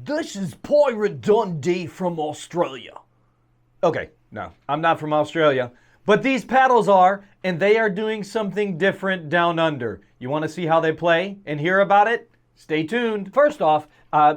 This is Pirate Dundee from Australia. Okay, no, I'm not from Australia. But these paddles are, and they are doing something different down under. You want to see how they play and hear about it? Stay tuned. First off,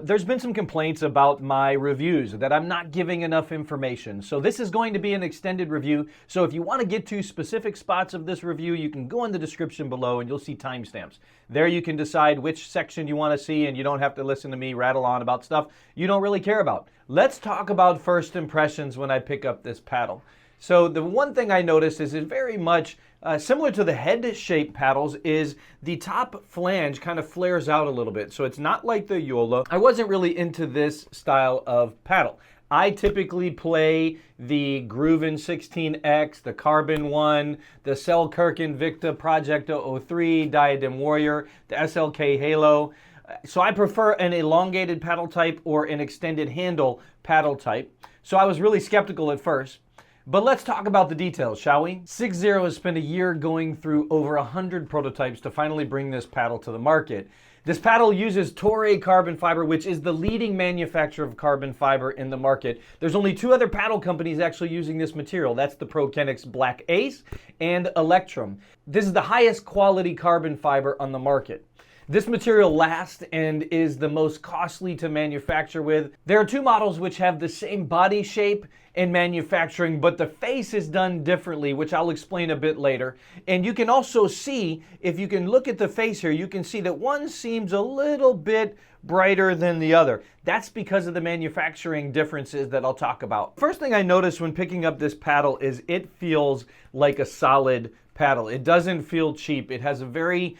there's been some complaints about my reviews, that I'm not giving enough information. So this is going to be an extended review. So if you want to get to specific spots of this review, you can go in the description below and you'll see timestamps. There you can decide which section you want to see, and you don't have to listen to me rattle on about stuff you don't really care about. Let's talk about first impressions when I pick up this paddle. So the one thing I noticed is it's very much similar to the head-shaped paddles, is the top flange kind of flares out a little bit. So it's not like the Yola. I wasn't really into this style of paddle. I typically play the Grooven 16X, the Carbon one, the Selkirk Invicta Project 003, Diadem Warrior, the SLK Halo. So I prefer an elongated paddle type or an extended handle paddle type. So I was really skeptical at first. But let's talk about the details, shall we? 6-0 has spent a year going through over 100 prototypes to finally bring this paddle to the market. This paddle uses Toray carbon fiber, which is the leading manufacturer of carbon fiber in the market. There's only two other paddle companies actually using this material. That's the ProKenix Black Ace and Electrum. This is the highest quality carbon fiber on the market. This material lasts and is the most costly to manufacture with. There are two models which have the same body shape and manufacturing, but the face is done differently, which I'll explain a bit later. And you can also see, if you can look at the face here, you can see that one seems a little bit brighter than the other. That's because of the manufacturing differences that I'll talk about. First thing I noticed when picking up this paddle is it feels like a solid paddle. It doesn't feel cheap. It has a very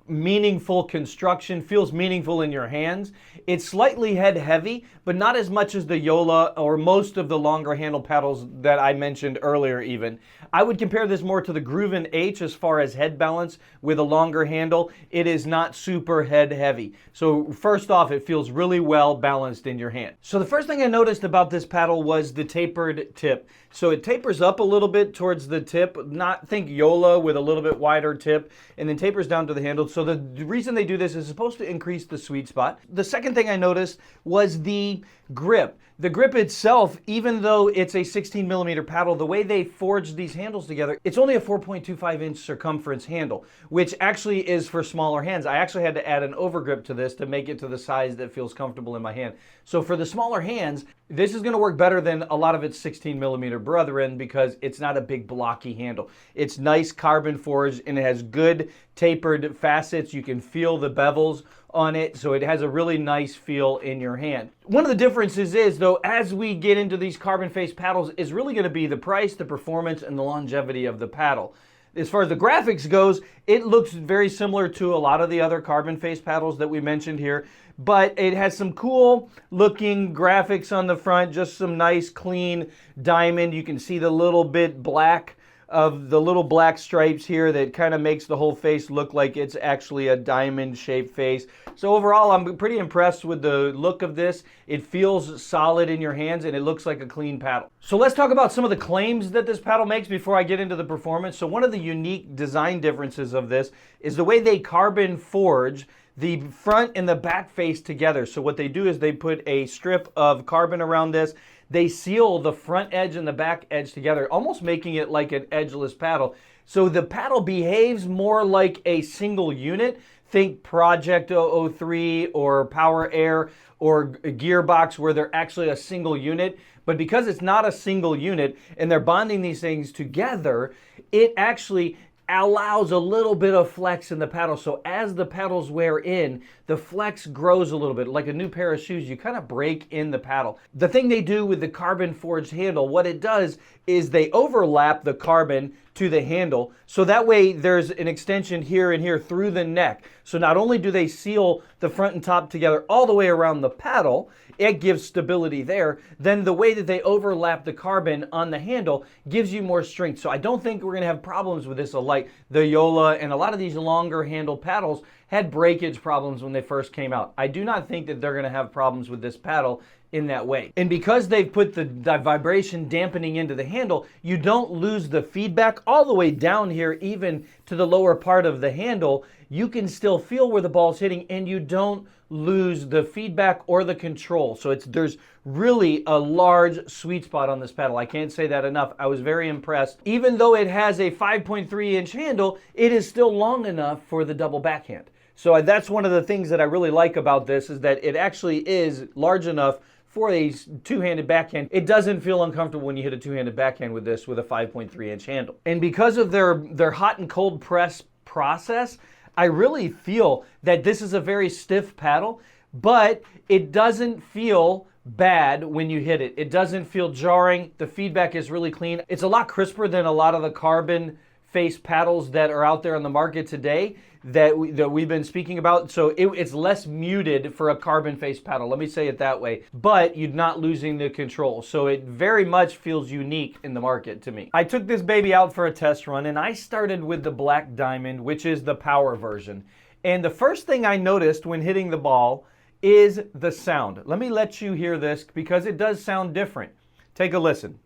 meaningful construction, feels meaningful in your hands. It's slightly head heavy, but not as much as the Yola or most of the longer handle paddles that I mentioned earlier even. I would compare this more to the Grooven H as far as head balance with a longer handle. It is not super head heavy. So first off, it feels really well balanced in your hand. So the first thing I noticed about this paddle was the tapered tip. So it tapers up a little bit towards the tip, not think Yola with a little bit wider tip, and then tapers down to the handle. So the reason they do this is supposed to increase the sweet spot. The second thing I noticed was the grip. The grip itself, even though it's a 16mm paddle, the way they forged these handles together, it's only a 4.25-inch circumference handle, which actually is for smaller hands. I actually had to add an overgrip to this to make it to the size that feels comfortable in my hand. So for the smaller hands, this is going to work better than a lot of its 16mm brethren because it's not a big blocky handle. It's nice carbon forged and it has good tapered facets. You can feel the bevels on it, so it has a really nice feel in your hand. One of the differences is, though, as we get into these carbon face paddles, is really going to be the price, the performance, and the longevity of the paddle. As far as the graphics goes, it looks very similar to a lot of the other carbon face paddles that we mentioned here, but it has some cool looking graphics on the front, just some nice clean diamond. You can see the little bit black of the little black stripes here that kind of makes the whole face look like it's actually a diamond shaped face. So overall, I'm pretty impressed with the look of this. It feels solid in your hands and it looks like a clean paddle. So let's talk about some of the claims that this paddle makes before I get into the performance. So one of the unique design differences of this is the way they carbon forge the front and the back face together. So what they do is they put a strip of carbon around this. They seal the front edge and the back edge together, almost making it like an edgeless paddle. So the paddle behaves more like a single unit. Think Project 003 or Power Air or Gearbox, where they're actually a single unit. But because it's not a single unit and they're bonding these things together, it actually allows a little bit of flex in the paddle. So as the paddles wear in, the flex grows a little bit. Like a new pair of shoes, you kind of break in the paddle. The thing they do with the carbon forged handle, what it does is they overlap the carbon to the handle. So that way there's an extension here and here through the neck. So not only do they seal the front and top together all the way around the paddle, it gives stability there, then the way that they overlap the carbon on the handle gives you more strength. So I don't think we're gonna have problems with this like the Yola and a lot of these longer handle paddles had breakage problems when they first came out. I do not think that they're gonna have problems with this paddle in that way. And because they've put the vibration dampening into the handle, you don't lose the feedback all the way down here, even to the lower part of the handle. you can still feel where the ball's hitting and you don't lose the feedback or the control. So there's really a large sweet spot on this paddle. I can't say that enough. I was very impressed. Even though it has a 5.3-inch handle, it is still long enough for the double backhand. So that's one of the things that I really like about this, is that it actually is large enough for a two-handed backhand. It doesn't feel uncomfortable when you hit a two-handed backhand with this with a 5.3-inch handle. And because of their hot and cold press process, I really feel that this is a very stiff paddle, but it doesn't feel bad when you hit it. It doesn't feel jarring. The feedback is really clean. It's a lot crisper than a lot of the carbon face paddles that are out there on the market today that we've been speaking about. So it's less muted for a carbon face paddle, let me say it that way, but you're not losing the control. So it very much feels unique in the market to me. I took this baby out for a test run and I started with the Black Diamond, which is the power version. And the first thing I noticed when hitting the ball is the sound. Let me let you hear this because it does sound different. Take a listen.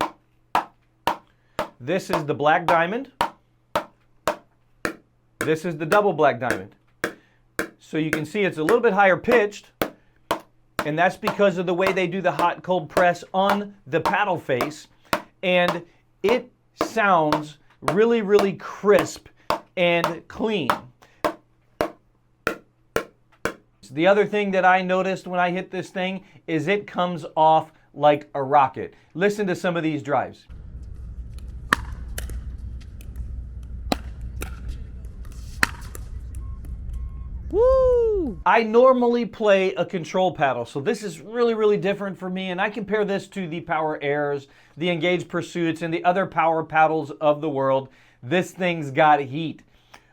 This is the Black Diamond. This is the double Black Diamond. So you can see it's a little bit higher pitched, and that's because of the way they do the hot cold press on the paddle face, and it sounds really, really crisp and clean. The other thing that I noticed when I hit this thing is it comes off like a rocket. Listen to some of these drives. Woo! I normally play a control paddle, so this is really, really different for me, and I compare this to the Power Airs, the Engage Pursuits, and the other power paddles of the world. This thing's got heat.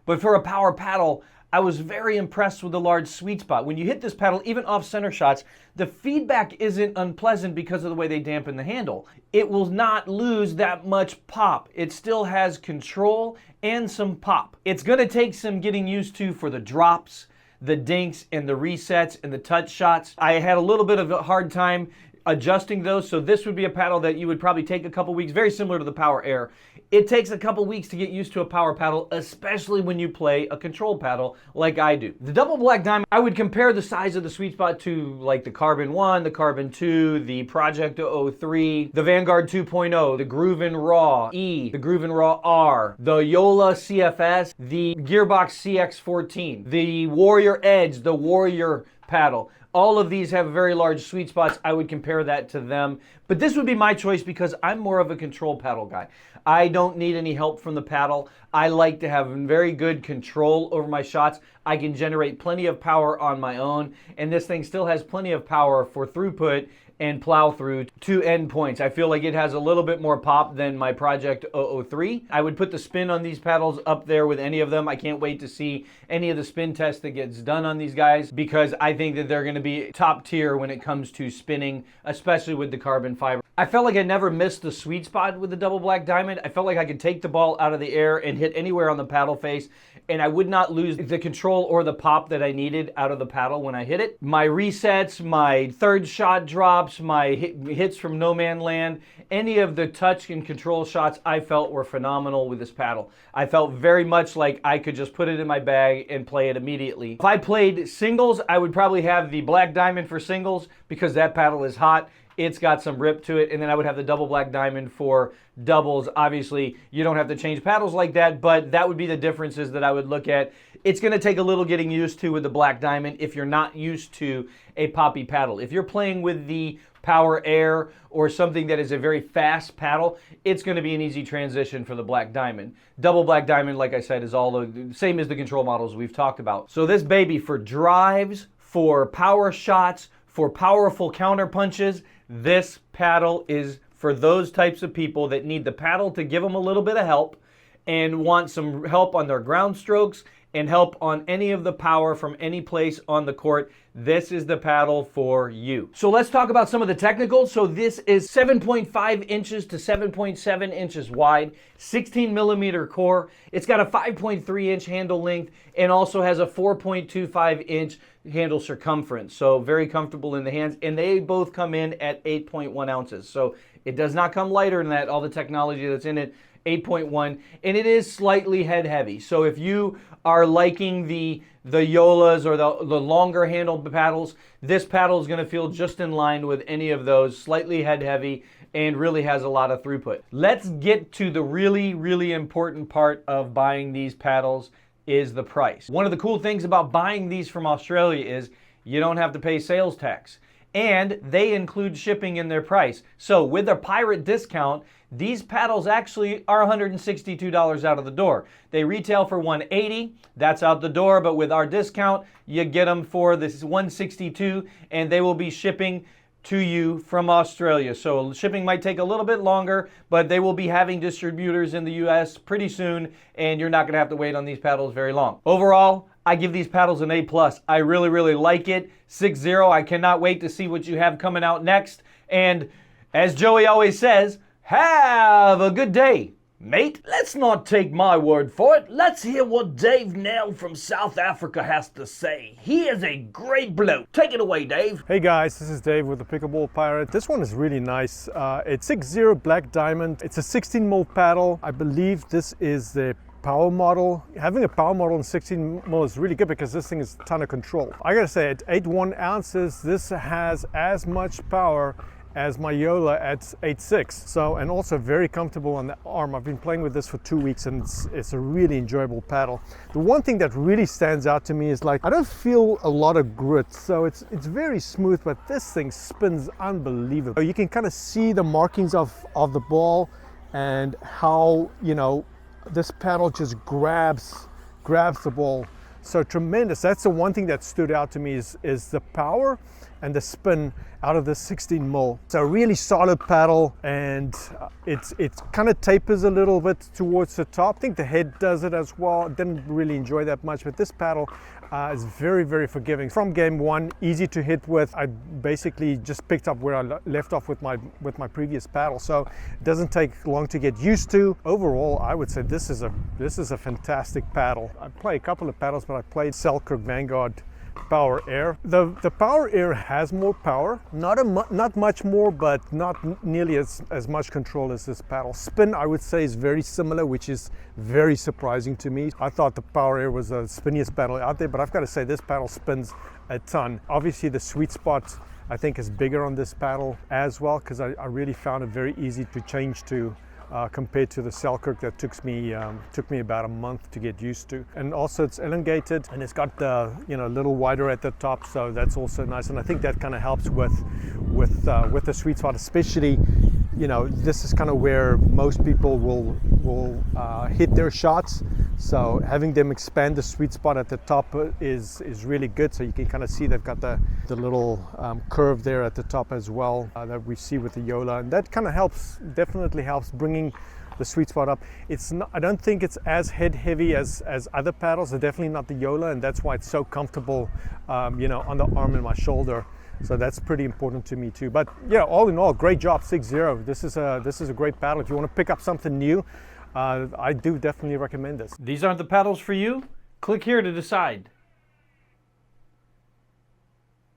But for a power paddle, I was very impressed with the large sweet spot. When you hit this paddle, even off center shots, the feedback isn't unpleasant because of the way they dampen the handle. It will not lose that much pop. It still has control and some pop. It's gonna take some getting used to for the drops, the dinks, and the resets, and the touch shots. I had a little bit of a hard time adjusting those, so this would be a paddle that you would probably take a couple weeks, very similar to the Power Air. It takes a couple weeks to get used to a power paddle, especially when you play a control paddle like I do. The double Black Diamond, I would compare the size of the sweet spot to like the Carbon 1, the Carbon 2, the Project 03, the Vanguard 2.0, the Grooven Raw E, the Grooven Raw R, the Yola CFS, the Gearbox CX14, the Warrior Edge, the Warrior paddle. All of these have very large sweet spots. I would compare that to them. But this would be my choice because I'm more of a control paddle guy. I don't need any help from the paddle. I like to have very good control over my shots. I can generate plenty of power on my own, and this thing still has plenty of power for throughput and plow through to end points. I feel like it has a little bit more pop than my Project 003. I would put the spin on these paddles up there with any of them. I can't wait to see any of the spin tests that gets done on these guys because I think that they're gonna be top tier when it comes to spinning, especially with the carbon fiber. I felt like I never missed the sweet spot with the double Black Diamond. I felt like I could take the ball out of the air and hit anywhere on the paddle face, and I would not lose the control or the pop that I needed out of the paddle when I hit it. My resets, my third shot drops, my hits from no man land, any of the touch and control shots I felt were phenomenal with this paddle. I felt very much like I could just put it in my bag and play it immediately. If I played singles, I would probably have the Black Diamond for singles because that paddle is hot. It's got some rip to it, and then I would have the double Black Diamond for doubles. Obviously, you don't have to change paddles like that, but that would be the differences that I would look at. It's going to take a little getting used to with the Black Diamond if you're not used to a poppy paddle. If you're playing with the Power Air or something that is a very fast paddle, it's going to be an easy transition for the Black Diamond. Double Black Diamond, like I said, is all the same as the control models we've talked about. So this baby, for drives, for power shots, for powerful counter punches, this paddle is for those types of people that need the paddle to give them a little bit of help and want some help on their ground strokes and help on any of the power from any place on the court. This is the paddle for you. So let's talk about some of the technicals. So this is 7.5 inches to 7.7 inches wide, 16 millimeter core. It's got a 5.3 inch handle length and also has a 4.25 inch handle circumference. So very comfortable in the hands, and they both come in at 8.1 ounces. So it does not come lighter than that. All the technology that's in it 8.1, and it is slightly head heavy. So if you are liking the Yolas or the longer handled paddles, this paddle is going to feel just in line with any of those, slightly head heavy and really has a lot of throughput. Let's get to the really, really important part of buying these paddles, is the price. One of the cool things about buying these from Australia is you don't have to pay sales tax, and they include shipping in their price. So with their pirate discount, these paddles actually are $162 out of the door. They retail for $180, that's out the door, but with our discount, you get them for this $162, and they will be shipping to you from Australia. So shipping might take a little bit longer, but they will be having distributors in the US pretty soon, and you're not gonna have to wait on these paddles very long. Overall, I give these paddles an A+. I really, really like it. 6-0, I cannot wait to see what you have coming out next. And as Joey always says, have a good day, mate. Let's not take my word for it. Let's hear what Dave Nell from South Africa has to say. He is a great bloke. Take it away, Dave. Hey guys, this is Dave with the Pickleball Pirate. This one is really nice. It's 6-0 Black Diamond. It's a 16mm paddle. I believe this is the power model. Having a power model in 16mm is really good because this thing is a ton of control. I gotta say, at 8.1 ounces, this has as much power as my Yola at 8.6. So, and also very comfortable on the arm. I've been playing with this for 2 weeks and it's a really enjoyable paddle. The one thing that really stands out to me is like, I don't feel a lot of grit. So it's very smooth, but this thing spins unbelievable. You can kind of see the markings of the ball and how, you know, this paddle just grabs the ball. So tremendous. That's the one thing that stood out to me is the power and the spin out of the 16mm. It's a really solid paddle, and it kind of tapers a little bit towards the top. I think the head does it as well. Didn't really enjoy that much, but this paddle is very, very forgiving. From game one, easy to hit with. I basically just picked up where I left off with my previous paddle, so it doesn't take long to get used to. Overall, I would say this is a fantastic paddle. I play a couple of paddles, but I played Selkirk Vanguard Power Air. The Power Air has more power, not much more, but not nearly as much control as this paddle. Spin, I would say, is very similar, which is very surprising to me. I thought the Power Air was the spinniest paddle out there, but I've got to say this paddle spins a ton. Obviously the sweet spot I think is bigger on this paddle as well, because I really found it very easy to change to compared to the Selkirk that took me about a month to get used to. And also it's elongated and it's got the, you know, a little wider at the top, so that's also nice. And I think that kind of helps with the sweet spot, especially, you know, this is kind of where most people will hit their shots. So having them expand the sweet spot at the top is really good. So you can kind of see they've got the little curve there at the top as well that we see with the Yola, and that kind of helps, definitely helps bringing the sweet spot up. It's not, I don't think it's as head heavy as other paddles. They're definitely not the Yola, and that's why it's so comfortable, you know, on the arm and my shoulder. So that's pretty important to me too. But yeah, all in all, great job, 6-0. This is a great paddle. If you want to pick up something new, I do definitely recommend this. These aren't the paddles for you? Click here to decide.